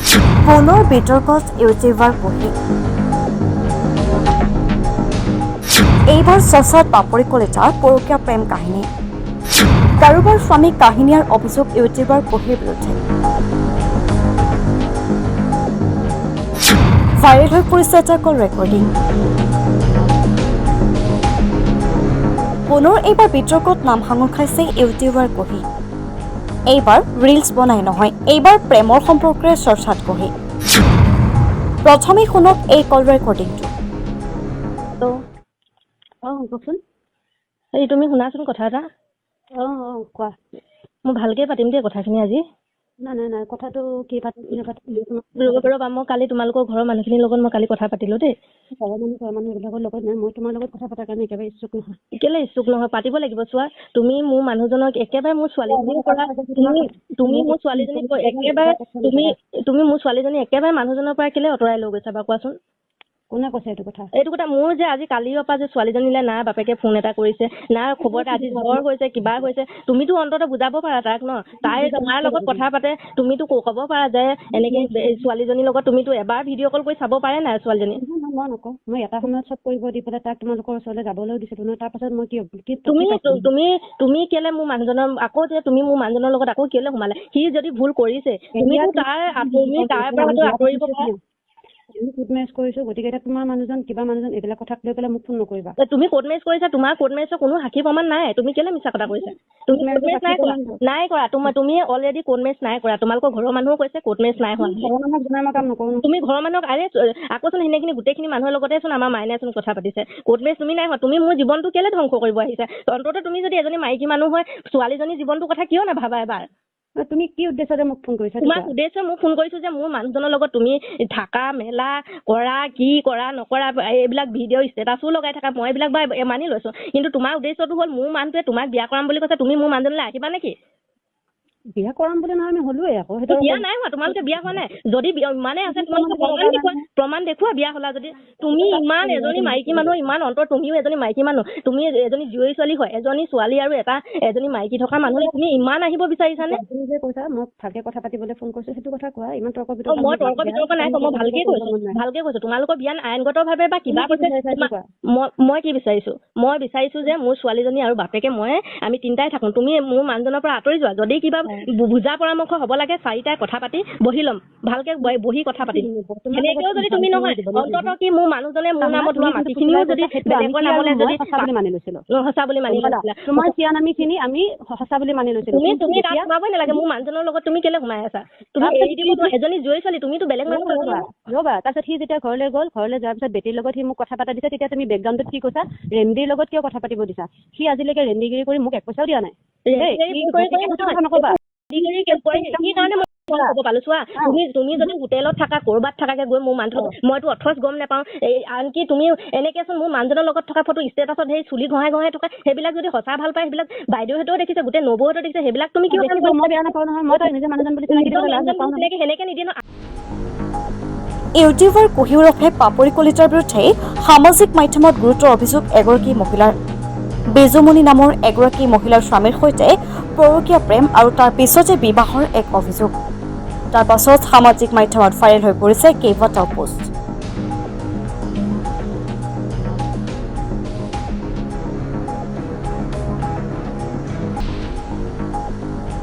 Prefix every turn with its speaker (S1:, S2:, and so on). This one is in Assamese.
S1: পুনৰ বিতৰ্কত ইউটিউবাৰ কোহি। এইবাৰ চৰ্চাত পাপৰি কলিতাৰ পৰকীয়া প্ৰেম কাহিনী। কাৰোবাৰ স্বামীক কাহিনীয়াৰ অভিযোগ ইউটিউবাৰ কোহিৰ বিৰুদ্ধে। ভাইৰেল হৈ পৰিছে এটা কল ৰেকৰ্ডিং। পুনৰ এইবাৰ বিতৰ্কত নাম সাঙুৰ খাইছে ইউটিউবাৰ কোহি। এইবাৰ ৰিলছ বনাই নহয়, এইবাৰ প্ৰেমৰ সম্পৰ্কেৰে চৰ্চাত কোহি। প্ৰথমে শুনক এই কল ৰেকৰ্ডিংটো।
S2: কওকচোন।
S3: এই তুমি শুনাচোন কথা এটা।
S2: কোৱা।
S3: মই ভালকে পাতিম দেই কথাখিনি আজি।
S2: নাই কথাটো কি পাতিম
S3: ৰ'বা, মই কালি তোমালোকৰ ঘৰৰ মানুহখিনিৰ লগত মই কালি কথা পাতিলো দেই।
S2: ঘৰৰ মানুহ এইবিলাকৰ লগত নাই, মই তোমাৰ লগত কথা পতাৰ কাৰণে একেবাৰে ইচ্ছুক নহয়।
S3: কেলে ইচ্ছুক নহয়, পাতিব লাগিব। চোৱা, তুমি মোৰ মানুহজনক একেবাৰে মোৰ ছোৱালীজনীৰ পৰা তুমি মোৰ ছোৱালীজনীক একেবাৰে তুমি মোৰ ছোৱালীজনী একেবাৰে মানুহজনৰ পৰা কেলে আঁতৰাই লৈ গৈছা বাৰু কোৱাচোন?
S2: কোনে কৈছে এইটো কথা?
S3: মোৰ যে আজি কালিৰ পৰা যে ছোৱালীজনীলে না বাপেকে ফোন এটা কৰিছে, না খবৰ এটা, আজি জ্বৰ হৈছে কিবা হৈছে, তুমিতো অন্তত বুজাব পাৰা তাক ন। তাই তোমাৰ লগত কথা পাতে, তুমিতো ক'ব পাৰা যে এনেকে ছোৱালীজনীৰ লগত তুমিতো এবাৰ ভিডিঅ' কল কৰি চাব পাৰে নাই ছোৱালীজনী?
S2: মই নকওঁ, মই এটা সময়ত চব কৰিব দি পেলাই তাক তোমালোকৰ ওচৰলৈ যাবলৈ দিছিলো নহয়। তাৰপাছত মই
S3: তুমি কেলে মোৰ মানুহজনৰ আকৌ যে তুমি মোৰ মানুহজনৰ লগত আকৌ কেলে সোমালে? সি যদি ভুল কৰিছে তুমি তাৰ পৰা আঁতৰিব পাৰা।
S2: কোৰ্ট মেৰেজ কৰিছো, গতিকে এতিয়া তোমাৰ মানুহজন কিবা মানুহজন এইবিলাক কথা লৈ পেলাই মোক ফোন নকৰিবা।
S3: তুমি কোৰ্ট মেৰেজ কৰিছা, তোমাৰ কোৰ্ট মেৰেজৰ কোনো সাক্ষী প্ৰমাণ নাই। তুমি কেলে মিছা কথা কৈছা? তুমি কোৰ্ট মেৰেজ নাই কৰা। তুমি অলৰেডি কোৰ্ট মেৰেজ নাই কৰা। তোমালোকৰ ঘৰৰ মানুহো কৈছে কোৰ্ট মেৰেজ নাই হোৱা।
S2: ঘৰৰ মানুহক জনাই মই কাম নকৰো। তুমি
S3: ঘৰৰ মানুহক আকৌচোন সেইখিনি গোটেইখিনি মানুহৰ লগতে চোন আমাৰ মাইনাচোন কথা পাতিছে। কোৰ্ট মেৰেজ তুমি নাই হোৱা। তুমি মোৰ জীৱনটো কেলে ধ্বংস কৰিব আহিছা? অন্তত তুমি যদি এজনী মাইকী মানুহ হয়, ছোৱালীজনীৰ জীৱনটোৰ কথা কিয় নাভাবা এবাৰ?
S2: তুমি কি উদ্দেশ্যতে মোক ফোন কৰিছা?
S3: তোমাক উদ্দেশ্যে মোক ফোন কৰিছো যে মোৰ মানুহজনৰ লগত তুমি থাকা মেলা কৰা, কি কৰা নকৰা, এইবিলাক ভিডিঅ' ষ্টেটাছো লগাই থাকা, মই এইবিলাক বাৰু মানি লৈছো। কিন্তু তোমাৰ উদ্দেশ্যটো হ'ল মোৰ মানুহটোৱে তোমাক বিয়া কৰাম বুলি কৈছে, তুমি মোৰ মানুহজনলৈ আহিবা নেকি?
S2: বিয়া কৰাম বুলি নহয়, আমি হলোৱে আকৌ।
S3: সেইটো বিয়া নাই হোৱা, তোমালোকে বিয়া হোৱা নাই। যদি মানে আছে তোমালোকে প্ৰমাণ দেখুওৱা বিয়া হলা যদি। তুমি ইমান এজনী মাইকী মানুহ, ইমান অন্তৰ, তুমিও এজনী মাইকী মানুহ, তুমি এজনী জীয়ৰী ছোৱালী হয়, এজনী ছোৱালী আৰু এজনী মাইকী থকা মানুহ, তুমি ইমান আহিব বিচাৰিছানে?
S2: তুমি যে কৈছা মই ভালকে কথা পাতিবলৈ ফোন কৰিছো, সেইটো কথা কোৱা। ইমান তৰ্ক
S3: বিতৰ্ক মই তৰ্ক বিতৰ্ক নাই, মই ভালকে কৈছো। তোমালোকৰ বিয়া আইনগতভাৱে বা কিবা মই কি বিচাৰিছো? মই বিচাৰিছো যে মোৰ ছোৱালীজনী আৰু বাপেকে আমি তিনিটাই থাকো। তুমি মোৰ মানুহজনৰ পৰা আঁতৰি যোৱা। যদি কিবা বুজা পৰামৰ্শ হ'ব লাগে, চাৰিটাই কথা পাতি বহি ল'ম, ভালকে বহি কথা পাতিম। সেনেকেও যদি তুমি নহয়, অন্ততঃ কি মোৰ মানুহজনে মোৰ নামত লোৱা মাটিখিনিও যদি বেলেগৰ নামলৈ যদি
S2: সঁচা বুলি মানি লৈছিলো,
S3: সঁচা বুলি মানি লৈছিলা,
S2: তোমাৰ চিয়া নামিখিনি আমি সঁচা বুলি মানি লৈছিলো।
S3: তুমি তাত সোমাবই নালাগে। মোৰ মানুহজনৰ লগত তুমি কেলে সোমাই আছা? তুমি এৰি দিব এজনী জীয়ৰী ছোৱালী, তুমিতো বেলেগ মানুহ
S2: ৰ'বা। তাৰপিছত সি যেতিয়া ঘৰলৈ গ'ল, ঘৰলৈ যোৱাৰ পিছত বেটীৰ লগত সি মোক কথা পাতা দিছে, তেতিয়া তুমি বেকগ্ৰাউণ্ডত কি কৈছা? ৰেণ্ডিৰ লগত কিয় কথা পাতিব দিছা? সি আজিলৈকে ৰেণ্ডিগিৰি কৰি মোক এক পইচাও দিয়া নাই। নকবা। ক'ব পালো চোৱা, তুমি যদি হোটেলত থাকা, ক'ৰবাত থাকাকে গৈ মোৰ মানুহটো মইতো অথচ গম নাপাওঁ। আনকি তুমি এনেকেচোন মোৰ মানুহজনৰ লগত থকা ফটো ষ্টেটাছত সেই চুলি ঘঁহাই থকা, সেইবিলাক যদি সঁচা ভাল পায়, সেইবিলাক বাইদেউহঁতেও দেখিছে, গোটেই নবৌহঁতেও দেখিছে, সেইবিলাক তুমি কিয় মই বেয়া নাপাওঁ নহয়। মই তাই নিজে মানুহজন বুলি
S3: সেনেকে নিদিয়ে ন।
S1: ইউটিউবাৰ কোহি ওৰফে পাপৰি কলিতাৰ বিৰুদ্ধে সামাজিক মাধ্যমত গুৰুতৰ অভিযোগ এগৰাকী মহিলাৰ। বেজুমণি নামৰ এগৰাকী মহিলাৰ স্বামীৰ সৈতে পৰকীয়া প্ৰেম আৰু তাৰ পিছতে বিবাহৰ এক অভিযোগ। তাৰ পাছত সামাজিক মাধ্যমত ভাইৰেল হৈ পৰিছে কেইবাটাও পোষ্ট।